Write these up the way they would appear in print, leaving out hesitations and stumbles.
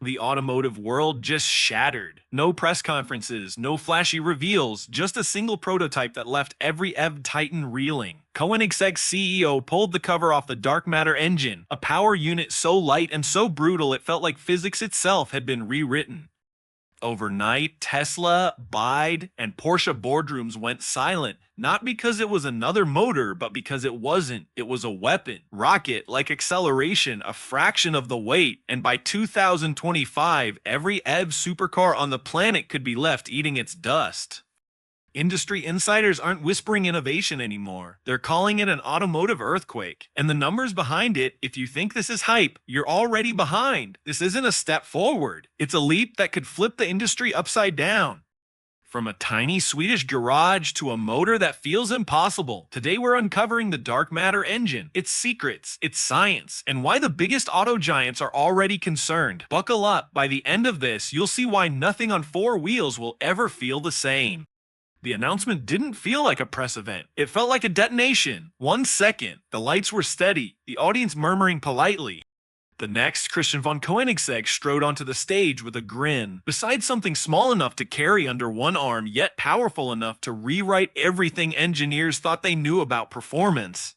The automotive world just shattered. No press conferences, no flashy reveals, just a single prototype that left every EV titan reeling. Koenigsegg CEO pulled the cover off the dark matter engine, a power unit so light and so brutal it felt like physics itself had been rewritten. Overnight, Tesla, BYD, and Porsche boardrooms went silent, not because it was another motor, but because it wasn't. It was a weapon. Rocket, like acceleration, a fraction of the weight, and by 2025, every EV supercar on the planet could be left eating its dust. Industry insiders aren't whispering innovation anymore. They're calling it an automotive earthquake. And the numbers behind it, if you think this is hype, you're already behind. This isn't a step forward. It's a leap that could flip the industry upside down. From a tiny Swedish garage to a motor that feels impossible, today we're uncovering the dark matter engine, its secrets, its science, and why the biggest auto giants are already concerned. Buckle up. By the end of this, you'll see why nothing on four wheels will ever feel the same. The announcement didn't feel like a press event. It felt like a detonation. 1 second, the lights were steady, the audience murmuring politely. The next, Christian von Koenigsegg strode onto the stage with a grin. Besides something small enough to carry under one arm, yet powerful enough to rewrite everything engineers thought they knew about performance.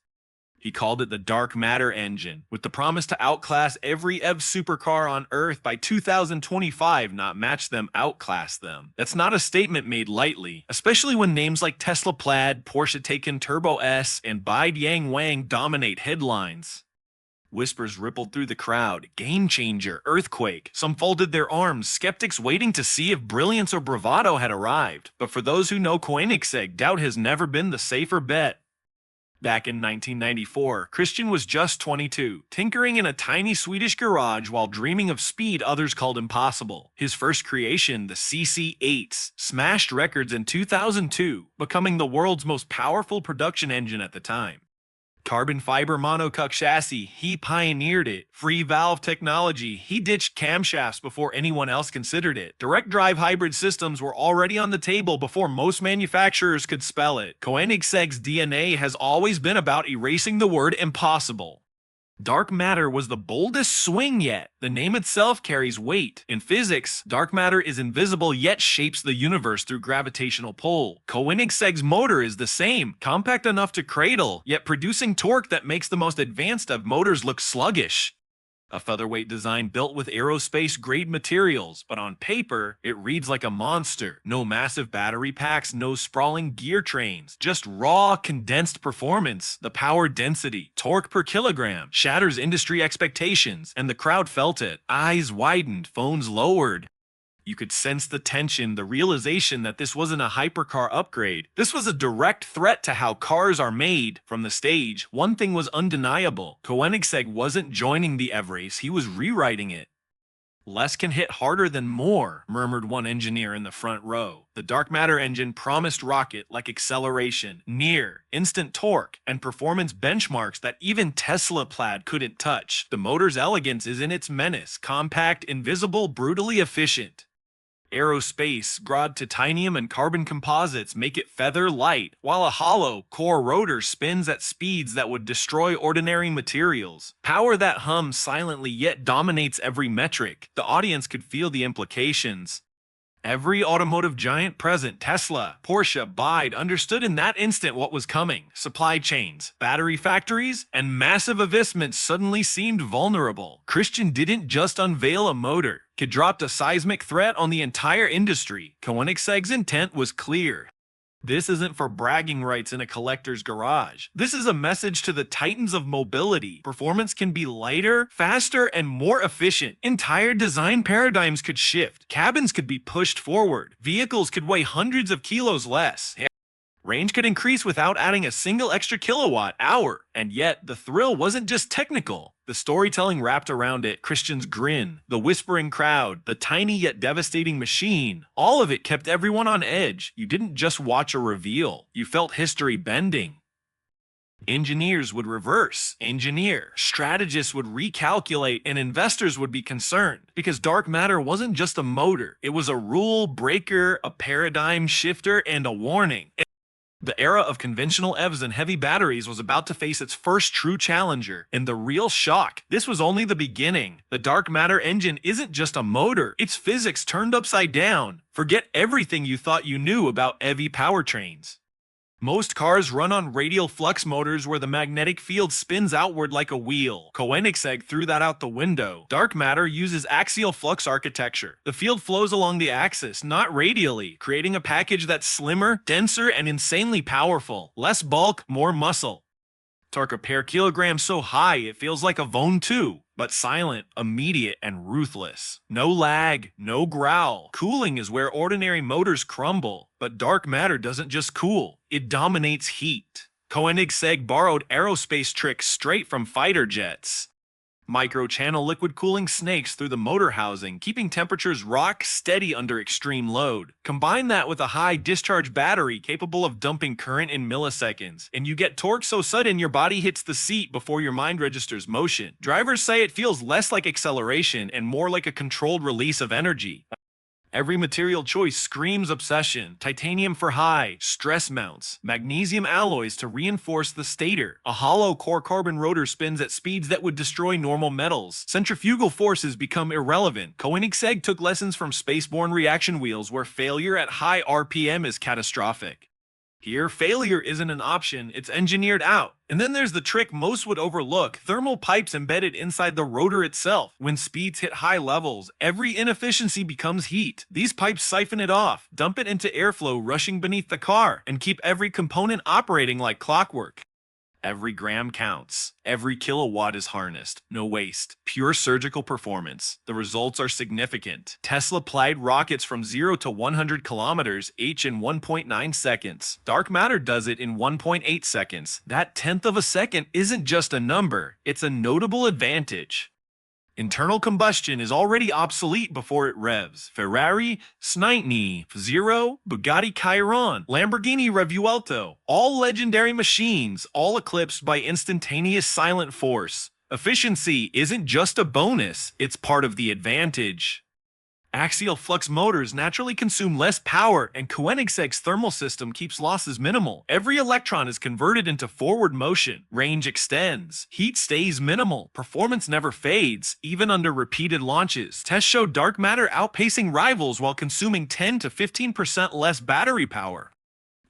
He called it the dark matter engine, with the promise to outclass every EV supercar on Earth by 2025, not match them, outclass them. That's not a statement made lightly, especially when names like Tesla Plaid, Porsche Taycan Turbo S, and BYD Yang Wang dominate headlines. Whispers rippled through the crowd. Game changer, earthquake. Some folded their arms, skeptics waiting to see if brilliance or bravado had arrived. But for those who know Koenigsegg, doubt has never been the safer bet. Back in 1994, Christian was just 22, tinkering in a tiny Swedish garage while dreaming of speed others called impossible. His first creation, the CC8s, smashed records in 2002, becoming the world's most powerful production engine at the time. Carbon fiber monocoque chassis, he pioneered it. Free valve technology, he ditched camshafts before anyone else considered it. Direct drive hybrid systems were already on the table before most manufacturers could spell it. Koenigsegg's DNA has always been about erasing the word impossible. Dark matter was the boldest swing yet. The name itself carries weight. In physics, dark matter is invisible yet shapes the universe through gravitational pull. Koenigsegg's motor is the same, compact enough to cradle, yet producing torque that makes the most advanced of motors look sluggish. A featherweight design built with aerospace-grade materials, but on paper, it reads like a monster. No massive battery packs, no sprawling gear trains, just raw, condensed performance. The power density, torque per kilogram, shatters industry expectations, and the crowd felt it. Eyes widened, phones lowered. You could sense the tension, the realization that this wasn't a hypercar upgrade. This was a direct threat to how cars are made. From the stage, one thing was undeniable. Koenigsegg wasn't joining the EV race, he was rewriting it. Less can hit harder than more, murmured one engineer in the front row. The dark matter engine promised rocket like acceleration, near, instant torque, and performance benchmarks that even Tesla Plaid couldn't touch. The motor's elegance is in its menace, compact, invisible, brutally efficient. Aerospace, broad titanium and carbon composites make it feather light, while a hollow, core rotor spins at speeds that would destroy ordinary materials. Power that hums silently yet dominates every metric. The audience could feel the implications. Every automotive giant present, Tesla, Porsche, BYD, understood in that instant what was coming. Supply chains, battery factories, and massive investments suddenly seemed vulnerable. Christian didn't just unveil a motor. He dropped a seismic threat on the entire industry. Koenigsegg's intent was clear. This isn't for bragging rights in a collector's garage. This is a message to the titans of mobility. Performance can be lighter, faster, and more efficient. Entire design paradigms could shift. Cabins could be pushed forward. Vehicles could weigh hundreds of kilos less. Range could increase without adding a single extra kilowatt hour. And yet, the thrill wasn't just technical. The storytelling wrapped around it, Christian's grin, the whispering crowd, the tiny yet devastating machine, all of it kept everyone on edge. You didn't just watch a reveal, you felt history bending. Engineers would reverse engineer, strategists would recalculate, and investors would be concerned. Because dark matter wasn't just a motor, it was a rule breaker, a paradigm shifter, and a warning. The era of conventional EVs and heavy batteries was about to face its first true challenger, and the real shock, this was only the beginning. The dark matter engine isn't just a motor, it's physics turned upside down. Forget everything you thought you knew about EV powertrains. Most cars run on radial flux motors where the magnetic field spins outward like a wheel. Koenigsegg threw that out the window. Dark matter uses axial flux architecture. The field flows along the axis, not radially, creating a package that's slimmer, denser, and insanely powerful. Less bulk, more muscle. Torque per kilogram so high it feels like a Vone 2, but silent, immediate, and ruthless. No lag, no growl. Cooling is where ordinary motors crumble, but dark matter doesn't just cool, it dominates heat. Koenigsegg borrowed aerospace tricks straight from fighter jets. Micro-channel liquid cooling snakes through the motor housing, keeping temperatures rock steady under extreme load. Combine that with a high discharge battery capable of dumping current in milliseconds, and you get torque so sudden your body hits the seat before your mind registers motion. Drivers say it feels less like acceleration and more like a controlled release of energy. Every material choice screams obsession. Titanium for high, stress mounts, magnesium alloys to reinforce the stator. A hollow core carbon rotor spins at speeds that would destroy normal metals. Centrifugal forces become irrelevant. Koenigsegg took lessons from spaceborne reaction wheels where failure at high RPM is catastrophic. Here, failure isn't an option, it's engineered out. And then there's the trick most would overlook, thermal pipes embedded inside the rotor itself. When speeds hit high levels, every inefficiency becomes heat. These pipes siphon it off, dump it into airflow rushing beneath the car, and keep every component operating like clockwork. Every gram counts. Every kilowatt is harnessed. No waste. Pure surgical performance. The results are significant. Tesla plied rockets from 0 to 100 kilometers each in 1.9 seconds. Dark matter does it in 1.8 seconds. That tenth of a second isn't just a number. It's a notable advantage. Internal combustion is already obsolete before it revs. Ferrari, Snightney, Zero, Bugatti Chiron, Lamborghini Revuelto, all legendary machines, all eclipsed by instantaneous silent force. Efficiency isn't just a bonus, it's part of the advantage. Axial flux motors naturally consume less power, and Koenigsegg's thermal system keeps losses minimal. Every electron is converted into forward motion. Range extends. Heat stays minimal. Performance never fades, even under repeated launches. Tests show dark matter outpacing rivals while consuming 10 to 15% less battery power.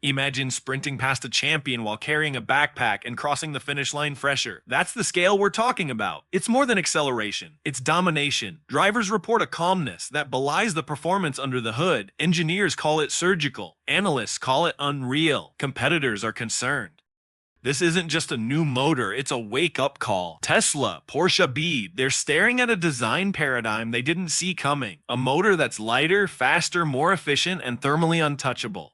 Imagine sprinting past a champion while carrying a backpack and crossing the finish line fresher. That's the scale we're talking about. It's more than acceleration. It's domination. Drivers report a calmness that belies the performance under the hood. Engineers call it surgical. Analysts call it unreal. Competitors are concerned. This isn't just a new motor, it's a wake-up call. Tesla, Porsche, they're staring at a design paradigm they didn't see coming. A motor that's lighter, faster, more efficient, and thermally untouchable.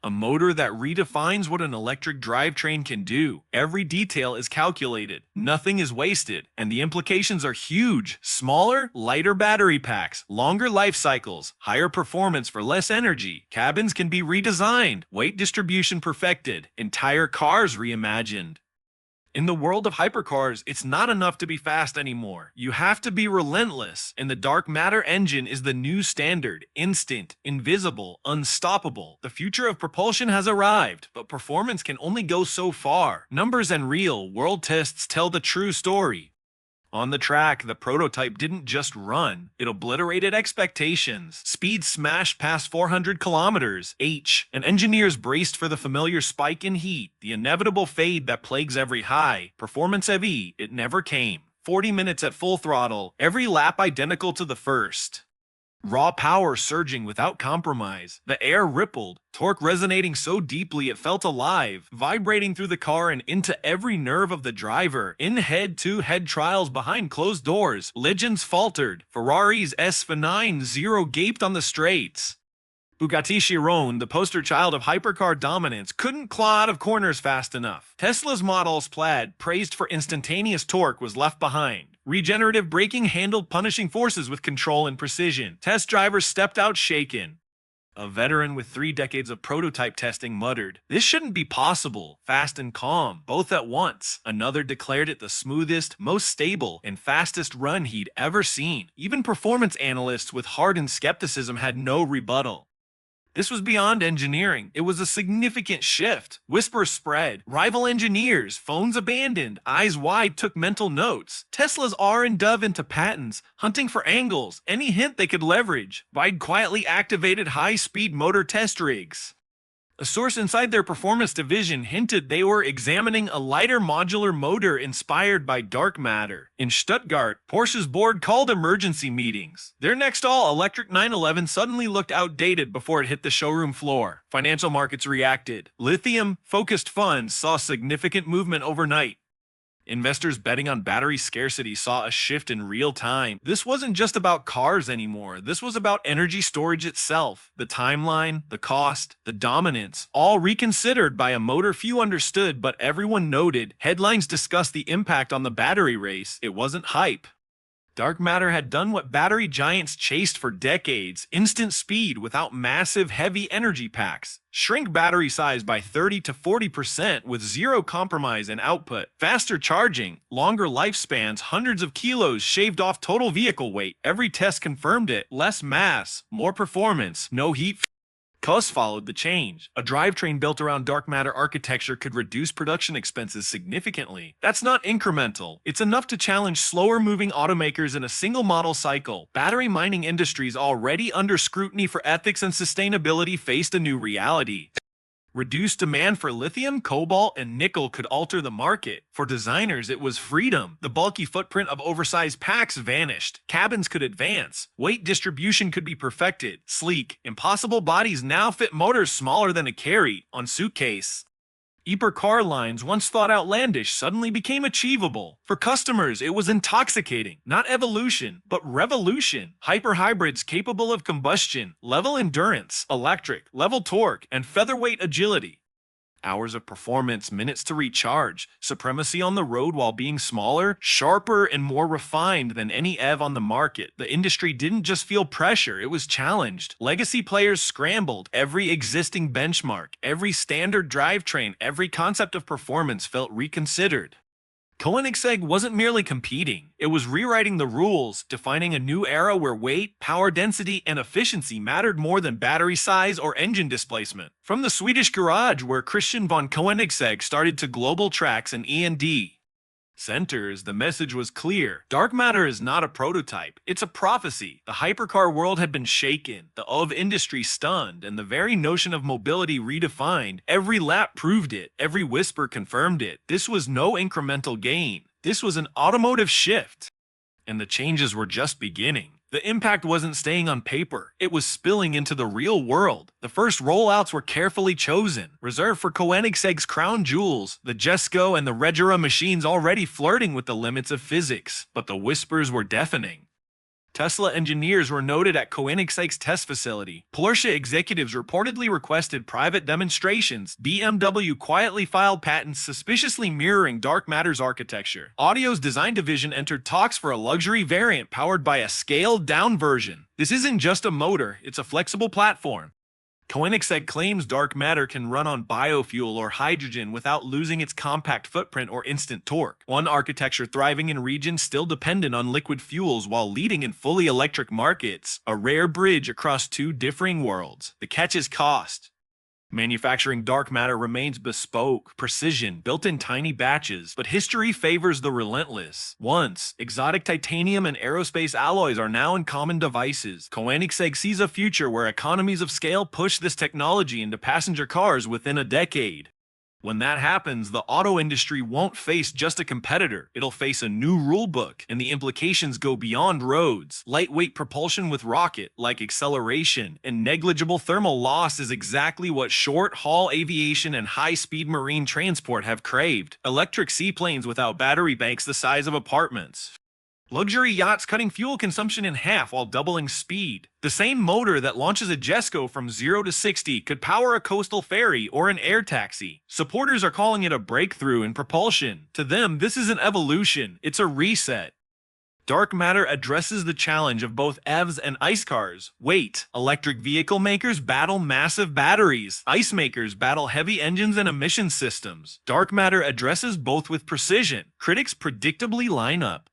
A motor that redefines what an electric drivetrain can do. Every detail is calculated, nothing is wasted, and the implications are huge. Smaller, lighter battery packs, longer life cycles, higher performance for less energy. Cabins can be redesigned, weight distribution perfected, entire cars reimagined. In the world of hypercars, it's not enough to be fast anymore. You have to be relentless, and the dark matter engine is the new standard. Instant, invisible, unstoppable. The future of propulsion has arrived, but performance can only go so far. Numbers and real-world tests tell the true story. On the track, the prototype didn't just run, it obliterated expectations. Speed smashed past 400 kilometers h, and engineers braced for the familiar spike in heat, the inevitable fade that plagues every high. Performance heavy, it never came. 40 minutes at full throttle, every lap identical to the first. Raw power surging without compromise. The air rippled, torque resonating so deeply it felt alive, vibrating through the car and into every nerve of the driver. In head-to-head trials behind closed doors, legends faltered. Ferrari's SV90 gaped on the straights. Bugatti Chiron, the poster child of hypercar dominance, couldn't claw out of corners fast enough. Tesla's Models Plaid, praised for instantaneous torque, was left behind. Regenerative braking handled punishing forces with control and precision. Test drivers stepped out shaken. A veteran with 3 decades of prototype testing muttered, "This shouldn't be possible." Fast and calm, both at once. Another declared it the smoothest, most stable, and fastest run he'd ever seen. Even performance analysts with hardened skepticism had no rebuttal. This was beyond engineering. It was a significant shift. Whispers spread. Rival engineers, phones abandoned, eyes wide took mental notes. Tesla's R and dove into patents, hunting for angles, any hint they could leverage. Bide quietly activated high-speed motor test rigs. A source inside their performance division hinted they were examining a lighter modular motor inspired by dark matter. In Stuttgart, Porsche's board called emergency meetings. Their next all-electric 911 suddenly looked outdated before it hit the showroom floor. Financial markets reacted. Lithium-focused funds saw significant movement overnight. Investors betting on battery scarcity saw a shift in real time. This wasn't just about cars anymore. This was about energy storage itself. The timeline, the cost, the dominance, all reconsidered by a motor few understood but everyone noted. Headlines discussed the impact on the battery race. It wasn't hype. Dark matter had done what battery giants chased for decades: instant speed without massive heavy energy packs. Shrink battery size by 30 to 40% with zero compromise in output. Faster charging, longer lifespans, hundreds of kilos shaved off total vehicle weight. Every test confirmed it. Less mass, more performance, no heat. Cuz followed the change. A drivetrain built around dark matter architecture could reduce production expenses significantly. That's not incremental. It's enough to challenge slower-moving automakers in a single model cycle. Battery mining industries already under scrutiny for ethics and sustainability faced a new reality. Reduced demand for lithium, cobalt, and nickel could alter the market. For designers, it was freedom. The bulky footprint of oversized packs vanished. Cabins could advance. Weight distribution could be perfected. Sleek, impossible bodies now fit motors smaller than a carry-on suitcase. Hypercar lines, once thought outlandish, suddenly became achievable. For customers, it was intoxicating. Not evolution, but revolution. Hyperhybrids capable of combustion, level endurance, electric, level torque, and featherweight agility. Hours of performance, minutes to recharge, supremacy on the road while being smaller, sharper, and more refined than any EV on the market. The industry didn't just feel pressure, it was challenged. Legacy players scrambled. Every existing benchmark, every standard drivetrain, every concept of performance felt reconsidered. Koenigsegg wasn't merely competing, it was rewriting the rules, defining a new era where weight, power density, and efficiency mattered more than battery size or engine displacement. From the Swedish garage where Christian von Koenigsegg started to global tracks and E&D centers, the message was clear. Dark matter is not a prototype, it's a prophecy. The hypercar world had been shaken, the OV industry stunned, and the very notion of mobility redefined. Every lap proved it, every whisper confirmed it. This was no incremental gain. This was an automotive shift. And the changes were just beginning. The impact wasn't staying on paper, it was spilling into the real world. The first rollouts were carefully chosen, reserved for Koenigsegg's crown jewels, the Jesko and the Regera machines already flirting with the limits of physics. But the whispers were deafening. Tesla engineers were noted at Koenigsegg's test facility. Porsche executives reportedly requested private demonstrations. BMW quietly filed patents suspiciously mirroring dark matter's architecture. Audio's design division entered talks for a luxury variant powered by a scaled-down version. This isn't just a motor, it's a flexible platform. Koenigsegg claims dark matter can run on biofuel or hydrogen without losing its compact footprint or instant torque. One architecture thriving in regions still dependent on liquid fuels while leading in fully electric markets. A rare bridge across two differing worlds. The catch is cost. Manufacturing dark matter remains bespoke, precision, built in tiny batches, but history favors the relentless. Once, exotic titanium and aerospace alloys are now in common devices. Koenigsegg sees a future where economies of scale push this technology into passenger cars within a decade. When that happens, the auto industry won't face just a competitor, it'll face a new rulebook, and the implications go beyond roads. Lightweight propulsion with rocket-like acceleration and negligible thermal loss is exactly what short-haul aviation and high-speed marine transport have craved. Electric seaplanes without battery banks the size of apartments. Luxury yachts cutting fuel consumption in half while doubling speed. The same motor that launches a Jesko from 0 to 60 could power a coastal ferry or an air taxi. Supporters are calling it a breakthrough in propulsion. To them, this is an evolution. It's a reset. Dark matter addresses the challenge of both EVs and ICE cars. Weight. Electric vehicle makers battle massive batteries. ICE makers battle heavy engines and emission systems. Dark matter addresses both with precision. Critics predictably line up.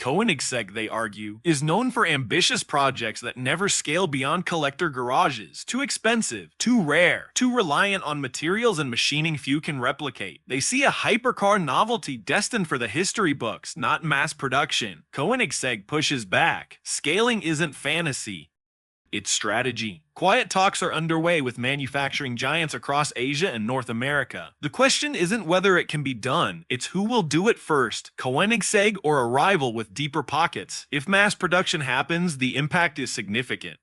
Koenigsegg, they argue, is known for ambitious projects that never scale beyond collector garages. Too expensive, too rare, too reliant on materials and machining few can replicate. They see a hypercar novelty destined for the history books, not mass production. Koenigsegg pushes back. Scaling isn't fantasy. It's strategy. Quiet talks are underway with manufacturing giants across Asia and North America. The question isn't whether it can be done, it's who will do it first, Koenigsegg or a rival with deeper pockets. If mass production happens, the impact is significant.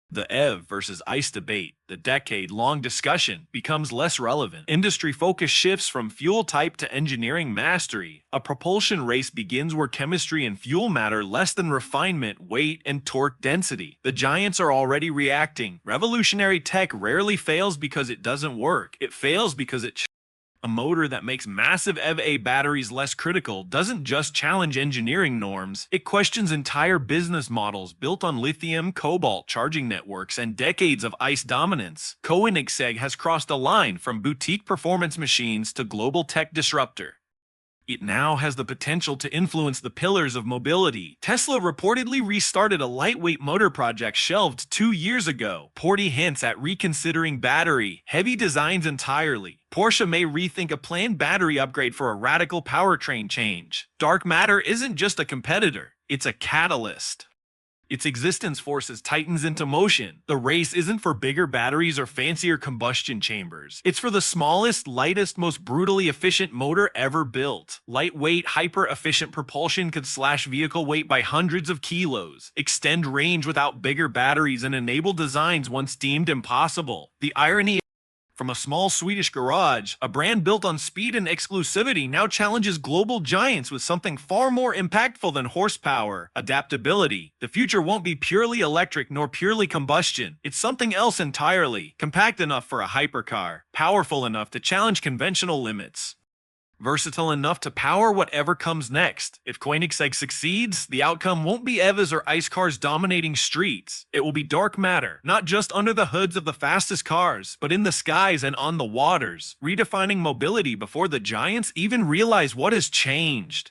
The EV versus ICE debate, the decade-long discussion, becomes less relevant. Industry focus shifts from fuel type to engineering mastery. A propulsion race begins where chemistry and fuel matter less than refinement, weight, and torque density. The giants are already reacting. Revolutionary tech rarely fails because it doesn't work. It fails because a motor that makes massive EV batteries less critical doesn't just challenge engineering norms, it questions entire business models built on lithium, cobalt charging networks, and decades of ICE dominance. Koenigsegg has crossed a line from boutique performance machines to global tech disruptor. It now has the potential to influence the pillars of mobility. Tesla reportedly restarted a lightweight motor project shelved 2 years ago. Porty hints at reconsidering battery-heavy designs entirely. Porsche may rethink a planned battery upgrade for a radical powertrain change. Dark matter isn't just a competitor, it's a catalyst. Its existence forces titans into motion. The race isn't for bigger batteries or fancier combustion chambers. It's for the smallest, lightest, most brutally efficient motor ever built. Lightweight, hyper-efficient propulsion could slash vehicle weight by hundreds of kilos, extend range without bigger batteries, and enable designs once deemed impossible. The irony: from a small Swedish garage, a brand built on speed and exclusivity now challenges global giants with something far more impactful than horsepower: adaptability. The future won't be purely electric nor purely combustion. It's something else entirely. Compact enough for a hypercar, powerful enough to challenge conventional limits, versatile enough to power whatever comes next. If Koenigsegg succeeds, the outcome won't be EVs or ICE cars dominating streets. It will be dark matter, not just under the hoods of the fastest cars, but in the skies and on the waters, redefining mobility before the giants even realize what has changed.